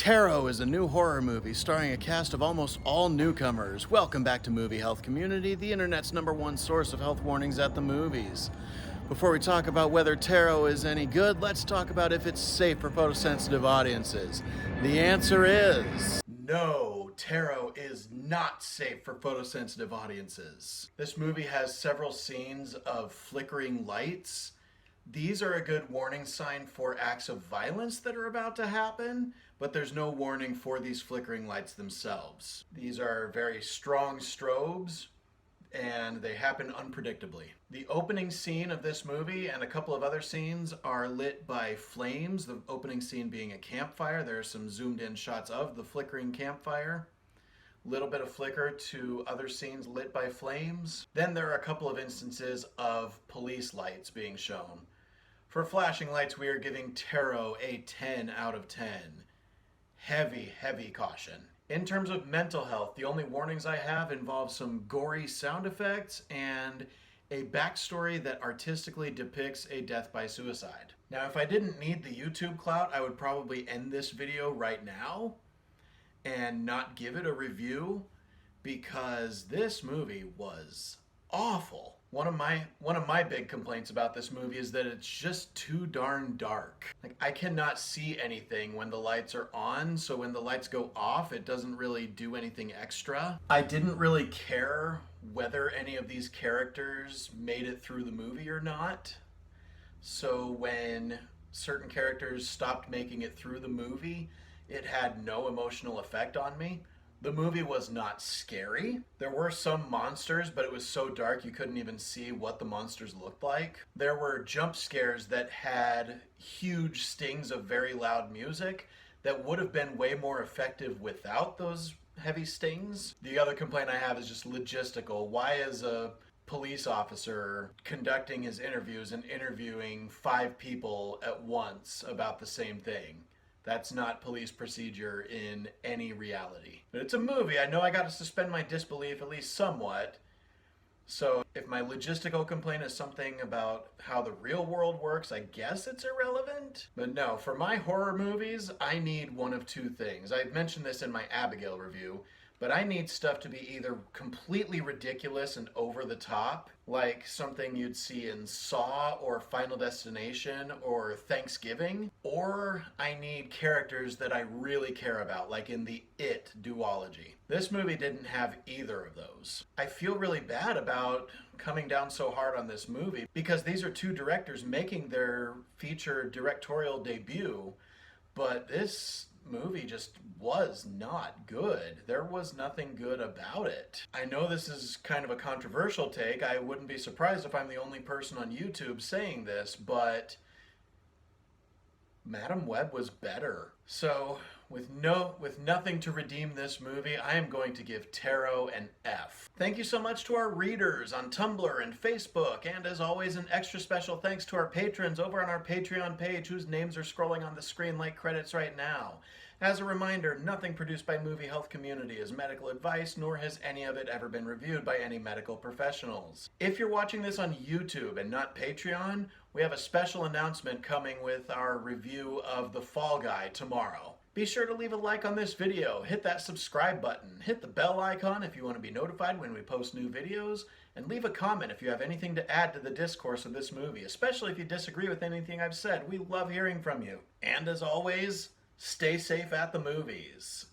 Tarot is a new horror movie starring a cast of almost all newcomers. Welcome back to Movie Health Community, the internet's #1 source of health warnings at the movies. Before we talk about whether tarot is any good, let's talk about if it's safe for photosensitive audiences. The answer is no, tarot is not safe for photosensitive audiences. This movie has several scenes of flickering lights. These are a good warning sign for acts of violence that are about to happen, but there's no warning for these flickering lights themselves. These are very strong strobes, and they happen unpredictably. The opening scene of this movie and a couple of other scenes are lit by flames, the opening scene being a campfire. There are some zoomed in shots of the flickering campfire. Little bit of flicker to other scenes lit by flames. Then there are a couple of instances of police lights being shown. For flashing lights, we are giving Tarot a 10 out of 10. Heavy, heavy caution. In terms of mental health, the only warnings I have involve some gory sound effects and a backstory that artistically depicts a death by suicide. Now, if I didn't need the YouTube clout, I would probably end this video right now and not give it a review, because this movie was awful. One of my big complaints about this movie is that it's just too darn dark. Like, I cannot see anything when the lights are on, so when the lights go off, it doesn't really do anything extra. I didn't really care whether any of these characters made it through the movie or not. So when certain characters stopped making it through the movie, it had no emotional effect on me. The movie was not scary. There were some monsters, but it was so dark you couldn't even see what the monsters looked like. There were jump scares that had huge stings of very loud music that would have been way more effective without those heavy stings. The other complaint I have is just logistical. Why is a police officer conducting his interviews and interviewing 5 people at once about the same thing? That's not police procedure in any reality. But it's a movie. I know I got to suspend my disbelief at least somewhat. So if my logistical complaint is something about how the real world works, I guess it's irrelevant. But no, for my horror movies, I need one of two things. I mentioned this in my Abigail review, but I need stuff to be either completely ridiculous and over the top, like something you'd see in Saw or Final Destination or Thanksgiving, or I need characters that I really care about, like in the It duology. This movie didn't have either of those. I feel really bad about coming down so hard on this movie because these are two directors making their feature directorial debut, but this movie just was not good. There was nothing good about it. I know this is kind of a controversial take. I wouldn't be surprised if I'm the only person on YouTube saying this, but Madam Web was better. So with nothing to redeem this movie, I am going to give Tarot an F. Thank you so much to our readers on Tumblr and Facebook, and as always, an extra special thanks to our patrons over on our Patreon page, whose names are scrolling on the screen like credits right now. As a reminder, nothing produced by Movie Health Community is medical advice, nor has any of it ever been reviewed by any medical professionals. If you're watching this on YouTube and not Patreon, we have a special announcement coming with our review of The Fall Guy tomorrow. Be sure to leave a like on this video, hit that subscribe button, hit the bell icon if you want to be notified when we post new videos, and leave a comment if you have anything to add to the discourse of this movie, especially if you disagree with anything I've said. We love hearing from you. And as always, stay safe at the movies.